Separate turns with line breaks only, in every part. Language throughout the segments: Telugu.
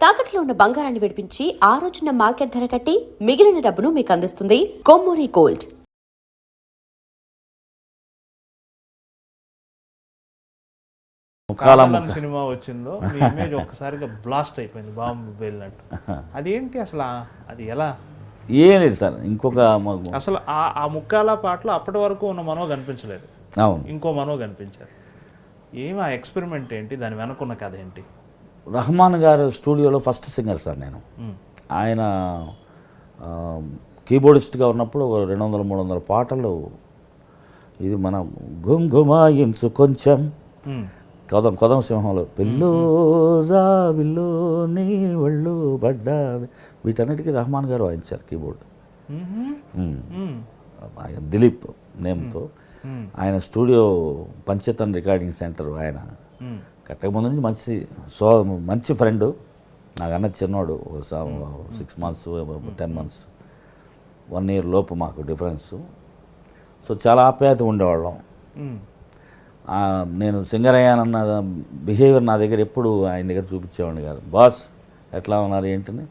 తాకట్లో ఉన్న బంగారాన్ని విడిపించి ఆ రోజున మార్కెట్ ధర కట్టి మిగిలిన డబ్బును మీకు అందిస్తుంది కొమ్మూరి గోల్డ్.
కాలాలను సినిమా వచ్చిందో మీ ఇమేజ్ ఒక్కసారిగా బ్లాస్ట్ అయిపోయింది, బాంబు వెళ్ళినట్టు. అదేంటి అసలు, అది ఎలా?
ఏం లేదు సార్, ఇంకొక
అసలు ఆ ముక్కాల పాటలో అప్పటి వరకు ఉన్న మనో కనిపించలేదు,
అవును,
ఇంకో మనో కనిపించారు. ఏమి ఆ ఎక్స్పెరిమెంట్ ఏంటి, దాని వెనకున్న కథ ఏంటి?
రహమాన్ గారు స్టూడియోలో ఫస్ట్ సింగర్ సార్ నేను. ఆయన కీబోర్డిస్ట్గా ఉన్నప్పుడు 200-300 పాటలు. ఇది మన గుంగుమాయించు కొంచెం, కొదం సింహంలో పిల్లోజా విల్లో నీ ఒళ్ళు పడ్డా, వీటన్నిటికీ రహమాన్ గారు వాయించారు కీబోర్డ్. దిలీప్ నేమ్తో ఆయన స్టూడియో పంచతన్ రికార్డింగ్ సెంటర్. ఆయన కట్టక ముందు నుంచి మంచి ఫ్రెండ్, నాకన్నా చిన్నోడు. 6 months 10 months 1 year లోపు మాకు డిఫరెన్స్. సో చాలా ఆప్యాయత ఉండేవాళ్ళం. నేను సింగర్ అయ్యానన్న బిహేవియర్ నా దగ్గర ఎప్పుడు ఆయన దగ్గర చూపించేవాడిని కాదు. బాస్ ఎట్లా ఉన్నారు ఏంటని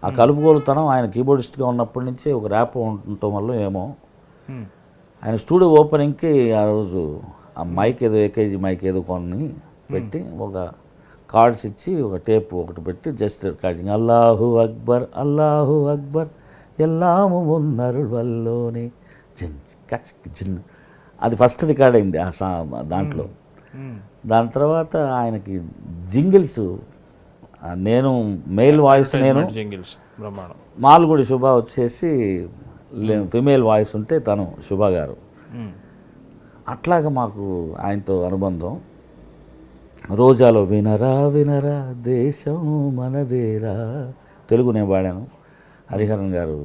ఆ కలుపుకోలుతనం ఆయన కీబోర్డిస్ట్గా ఉన్నప్పటి నుంచే ఒక ర్యాప్ ఉండటం వల్ల ఏమో. ఆయన స్టూడియో ఓపెనింగ్కి ఆ రోజు ఆ మైక్ ఏదో ఏకేజీ మైక్ ఏదో కొన్ని పెట్టి ఒక కార్డ్స్ ఇచ్చి ఒక టేప్ ఒకటి పెట్టి జస్ట్ రికార్డింగ్ అల్లాహు అక్బర్ అల్లాహు అక్బర్ ఎల్లాము ఉన్నరు వల్లోని జిన్, అది ఫస్ట్ రికార్డ్ అయింది దాంట్లో. దాని తర్వాత ఆయనకి జింగిల్స్, నేను మెయిల్ వాయిస్, నేను మాల్గుడి శుభ వచ్చేసి ఫిమేల్ వాయిస్ ఉంటే తను శుభ గారు. అట్లాగా మాకు ఆయనతో అనుబంధం. రోజాలో వినరా వినరా దేశం మనదేరా తెలుగు నేను పాడాను, హరిహరన్ గారు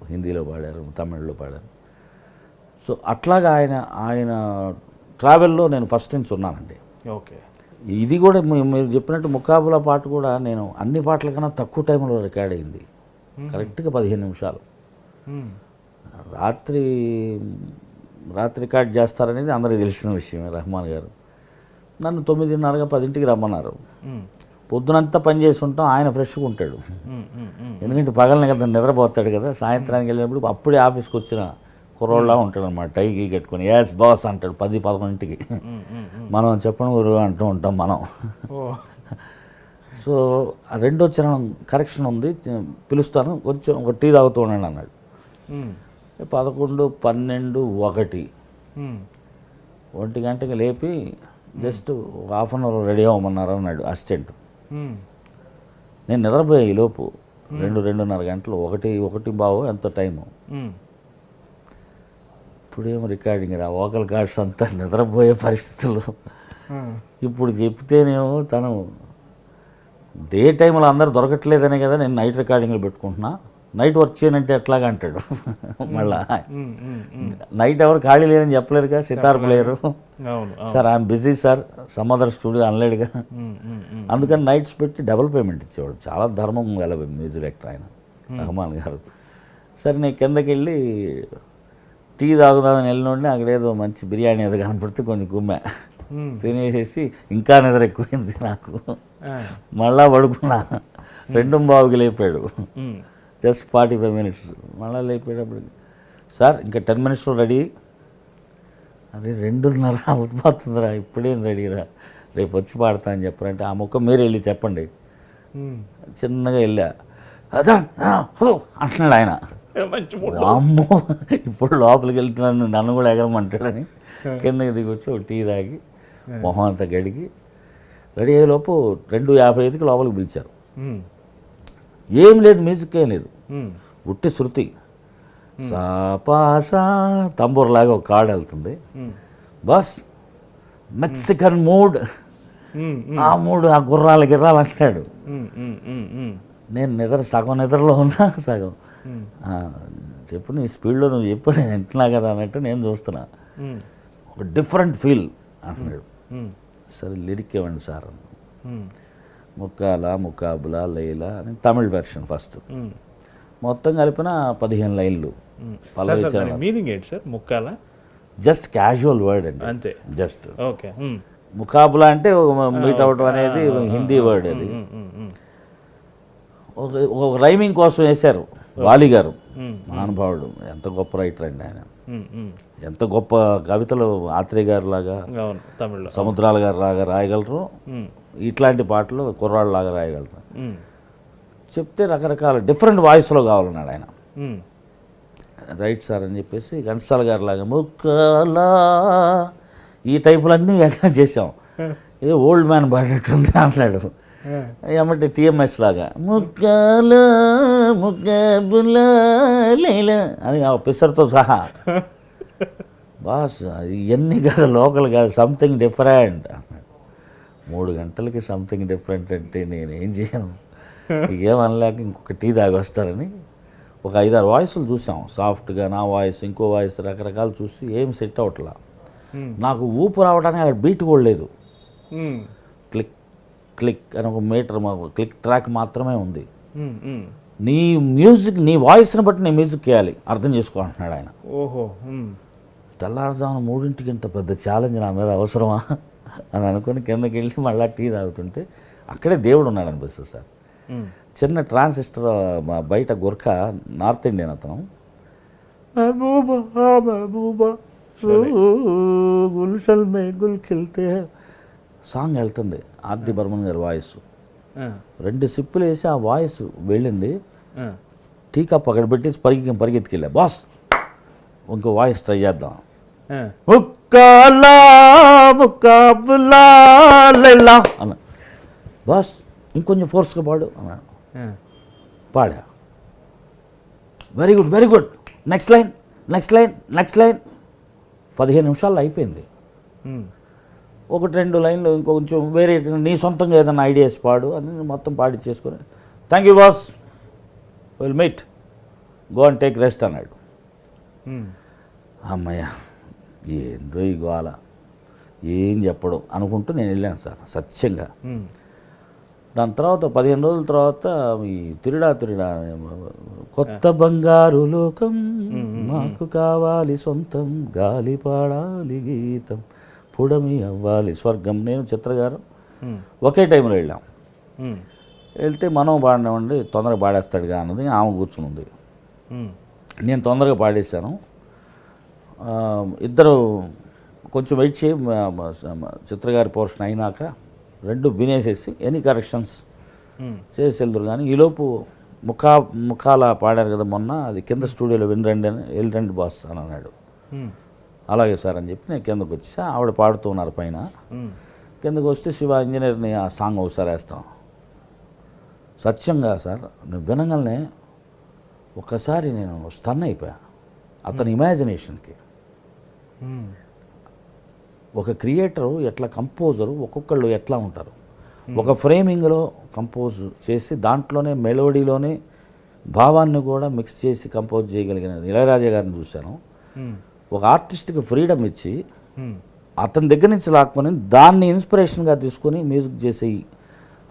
హిందీలో పాడారు, తమిళ్లో పాడారు. సో అట్లాగా ఆయన ట్రావెల్లో నేను ఫస్ట్ నుంచి ఉన్నానండి.
ఓకే.
ఇది కూడా మీరు చెప్పినట్టు ముకాబులా పాట కూడా నేను అన్ని పాటల కన్నా తక్కువ టైంలో రికార్డ్ అయింది. కరెక్ట్గా 15 నిమిషాలు. రాత్రి రికార్డ్ చేస్తారనేది అందరికీ తెలిసిన విషయమే. రహమాన్ గారు నన్ను 9:30 10ంటికి రమ్మన్నారు. పొద్దునంతా పని చేసి ఉంటాం, ఆయన ఫ్రెష్గా ఉంటాడు. ఎందుకంటే పగలని కదా నిద్రపోతాడు కదా. సాయంత్రానికి వెళ్ళినప్పుడు అప్పుడే ఆఫీస్కి వచ్చిన కుర్రోళ్ళ ఉంటాడు అనమాట, టైకి కట్టుకొని యాస్ బాస్ అంటాడు 10-11ంటికి. మనం చెప్పడం ఊరు అంటూ ఉంటాం మనం. సో ఆ రెండో చరణం కరెక్షన్ ఉంది, పిలుస్తాను కొంచెం ఒక టీ తాగుతూ ఉండండి అన్నాడు. 11, 12, 1 గంటకి లేపి జస్ట్ ½ an hour రెడీ అవ్వమన్నారు అన్నాడు అసిస్టెంట్. నేను నిద్రపోయా ఈలోపు 2-2:30 గంటలు, 1 ఎంత టైము. ఇప్పుడేమో రికార్డింగ్ రా, వోకల్ కార్డ్స్ అంతా నిద్రపోయే పరిస్థితులు. ఇప్పుడు చెప్తేనేమో తను డే టైంలో అందరు దొరకట్లేదనే కదా నేను నైట్ రికార్డింగ్లు పెట్టుకుంటున్నా, నైట్ వర్క్ చేయనంటే ఎట్లాగా అంటాడు. మళ్ళా నైట్ ఎవరు ఖాళీ లేదని చెప్పలేరుగా, sitar player. Sir I'm busy sir, some other studio అనలేడుగా. అందుకని నైట్స్ పెట్టి డబుల్ పేమెంట్ ఇచ్చేవాడు. చాలా ధర్మం గల మ్యూజిక్ డైరెక్టర్ ఆయన రహమాన్ గారు. సరే నేను కిందకి వెళ్ళి టీ తాగుదామని వెళ్ళినోడిని అక్కడేదో మంచి బిర్యానీ ఏదో కనపడితే కొంచెం గుమ్మ తినేసేసి ఇంకా నిద్ర ఎక్కువైంది నాకు. మళ్ళా పడుకున్నా. 2:15కి లేపాడు. Just 45 minutes. మళ్ళీ లేపేటప్పుడు సార్ ఇంకా 10 minutesలో రెడీ. అదే 2:30 అవుతుందిరా, ఇప్పుడేం రెడీరా, రేపు వచ్చి పాడతా అని చెప్పారంటే ఆ ముక్క మీరు వెళ్ళి చెప్పండి. చిన్నగా వెళ్ళా, అదా అంటున్నాడు ఆయన. అమ్మో ఇప్పుడు లోపలికి వెళ్తున్నాను, నన్ను కూడా ఎగరమంటాడని కిందకి దిగొచ్చి ఒక టీ తాగి మొహం అంతా గడిగి రెడీ అయ్యేలోపు 2:55కి లోపలికి పిలిచారు. ఏం లేదు, మ్యూజిక్ ఏం లేదు, ఉట్టి శృతి, సాపాసా తంబూర్లాగా ఒక కార్డ్ వెళ్తుంది. బస్ మెక్సికన్ మూడ్, ఆ మూడు, ఆ గుర్రాలు అంటాడు. నేను సగం నిద్రలో ఉన్నా, సగం చెప్పు నీ స్పీడ్లో నువ్వు చెప్పు, నేను వింటున్నా కదా అన్నట్టు నేను చూస్తున్నా. ఒక డిఫరెంట్ ఫీల్ అంటున్నాడు. సరే లిరిక్ ఇవ్వండి సార్. ముకాబులా లైలా అని తమిళ్ వెర్షన్ ఫస్ట్, మొత్తం కలిపిన 15 లైన్లు.
మీనింగ్ ఏంటి సార్ ముక్కాల?
జస్ట్ క్యాజువల్ వర్డ్ అండి,
అంతే.
Just
okay.
ముకాబులా అంటే మీట్ అవడం అనేది హిందీ వర్డ్ అది. ఒక రైమింగ్ కోసం వేశారు వాలి గారు, మహానుభావుడు. ఎంత గొప్ప రైటర్ అండి ఆయన, ఎంత గొప్ప కవితలు ఆత్రేయ గారు లాగా,
అవును, తమిళ్లో
సముద్రాల గారు లాగా రాయగలరు, ఇట్లాంటి పాటలు కుర్రాళ్ళలాగా రాయగలరు. చెప్తే రకరకాల డిఫరెంట్ వాయిస్లో కావాలన్నాడు ఆయన. రైట్ సార్ అని చెప్పేసి ఘంటసాల గారి లాగా ముక్కలా ఈ టైపులన్నీ ఎక్కడ చేసాం. ఏదో ఓల్డ్ మ్యాన్ పాడేట్టుంది అన్నాడు. ఏమంటే టీఎంఎస్ లాగా ముక్కల ముక్కబుల లేలా అని ఆ పిసర్తో సహా. బాస్ అది ఇవన్నీ కాదు, లోకల్ కాదు, సంథింగ్ డిఫరెంట్ అన్నాడు. 3 గంటలకి సంథింగ్ డిఫరెంట్ అంటే నేనేం చేయను, ఏమనలేక ఇంకొక టీ తాగి వస్తారని ఒక 5-6 వాయిస్లు చూసాం. సాఫ్ట్గా నా వాయిస్, ఇంకో వాయిస్, రకరకాలు చూసి ఏం సెట్ అవట్లా. నాకు ఊపు రావడానికి అక్కడ బీట్ కూడా లేదు. క్లిక్ క్లిక్ అని ఒక మీటర్ క్లిక్ ట్రాక్ మాత్రమే ఉంది. నీ మ్యూజిక్, నీ వాయిస్ని బట్టి నీ మ్యూజిక్ చేయాలి, అర్థం చేసుకో అంటున్నాడు ఆయన.
ఓహో,
తెల్లారుజామున 3ంటికి ఇంత పెద్ద ఛాలెంజ్ నా మీద అవసరమా అని అనుకుని కిందకి వెళ్ళి మళ్ళీ టీ తాగుతుంటే అక్కడే దేవుడు ఉన్నాడు అనిపిస్తుంది సార్. చిన్న ట్రాన్సిస్టర్ బయట గుర్ఖ, నార్త్ ఇండియన్ అతను, మహబూబా మహబూబా గుల్షన్ మే గుల్ ఖిల్తే సాంగ్ వెళ్తుంది. ఆర్డి బర్మన్ గారి వాయిస్ 2 సిప్పులు వేసి ఆ వాయిస్ వెళ్ళింది. టీ కప్ అక్కడ పెట్టేసి పరిగెత్తుకెళ్ళా, బాస్ ఇంకో వాయిస్ ట్రై చేద్దాం. ముక్కాలా ముక్కాబులా లైలా అన్న, బాస్ ఇంకొంచెం ఫోర్స్గా పాడు అన్నాడు. పాడా, very good very good, next line next line next line. 15 నిమిషాల్లో అయిపోయింది. 1-2 లైన్లు ఇంకొంచెం వేరే నీ సొంతంగా ఏదైనా ఐడియాస్ పాడు అని మొత్తం పాడి చేసుకొని, thank you boss, will meet, go and take rest అన్నాడు. అమ్మయ్య ఏందో ఈ గోల, ఏం చెప్పడం అనుకుంటూ నేను వెళ్ళాను సార్ సత్యంగా. దాని తర్వాత 15 రోజుల తర్వాత ఈ తిరుడా కొత్త బంగారు లోకం మాకు కావాలి సొంతం, గాలి పాడాలి గీతం, పుడమి అవ్వాలి స్వర్గం. నేను చిత్రగారు ఒకే టైంలో వెళ్ళాం. వెళ్తే మనం పాడినామండి, తొందరగా పాడేస్తాడుగా అన్నది ఆమె కూర్చుని ఉంది. నేను తొందరగా పాడేశాను. ఇద్దరు కొంచెం వెయిట్ చేయి, చిత్రగారి పోర్షన్ అయినాక 2 వినేసేసి ఎనీ కరెక్షన్స్ చేసి వెళ్తారు. కానీ ఈలోపు ముఖాల పాడారు కదా మొన్న, అది కింద స్టూడియోలో వెళ్ళండి బాస్ అని అన్నాడు. అలాగే సార్ అని చెప్పి నేను కిందకు వచ్చా. ఆవిడ పాడుతూ ఉన్నారు పైన. కిందకు వస్తే శివ ఇంజనీర్ని ఆ సాంగ్ ఒకసారి వేస్తాం. సత్యంగా సార్ నేను వినగానే ఒక్కసారి నేను స్టన్ అయిపోయా అతని ఇమాజినేషన్కి. ఒక క్రియేటరు ఎట్లా, కంపోజరు ఒక్కొక్కళ్ళు ఎట్లా ఉంటారు, ఒక ఫ్రేమింగ్లో కంపోజ్ చేసి దాంట్లోనే మెలోడీలోనే భావాన్ని కూడా మిక్స్ చేసి కంపోజ్ చేయగలిగిన ఇళయరాజా గారిని చూశాను. ఒక ఆర్టిస్ట్కి ఫ్రీడమ్ ఇచ్చి అతని దగ్గర నుంచి లాక్కొని దాన్ని ఇన్స్పిరేషన్గా తీసుకొని మ్యూజిక్ చేసే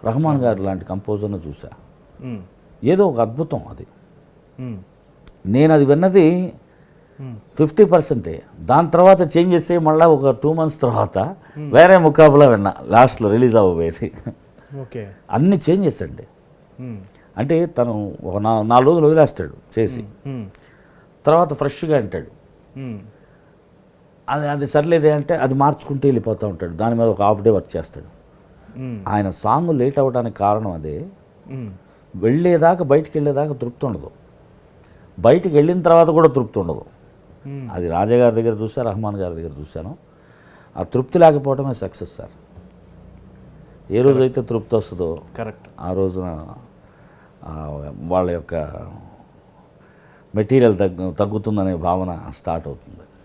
రహమాన్ గారు లాంటి కంపోజర్ను చూసా. ఏదో ఒక అద్భుతం అది. నేను అది విన్నది 50%. దాని తర్వాత చేంజ్ చేస్తే మళ్ళీ ఒక 2 months తర్వాత వేరే ముకాబులా విన్నా, లాస్ట్లో రిలీజ్ అవ్వబోయేది. అన్ని చేంజెస్ అండి. అంటే తను ఒక 4 రోజులు వదిలేస్తాడు చేసి, తర్వాత ఫ్రెష్గా అంటాడు. అది సర్లేదే అంటే అది మార్చుకుంటూ వెళ్ళిపోతూ ఉంటాడు. దాని మీద ఒక హాఫ్ డే వర్క్ చేస్తాడు. ఆయన సాంగ్ లేట్ అవ్వడానికి కారణం అదే. వెళ్ళేదాకా, బయటికి వెళ్ళేదాకా తృప్తి ఉండదు, బయటికి వెళ్ళిన తర్వాత కూడా తృప్తి ఉండదు. అది రాజా గారి దగ్గర చూసా, రహమాన్ గారి దగ్గర చూశాను. ఆ తృప్తి లేకపోవడమే సక్సెస్ సార్. ఏ రోజైతే తృప్తి వస్తుందో
కరెక్ట్
ఆ రోజున వాళ్ళ యొక్క మెటీరియల్ తగ్గుతుందనే భావన స్టార్ట్ అవుతుంది.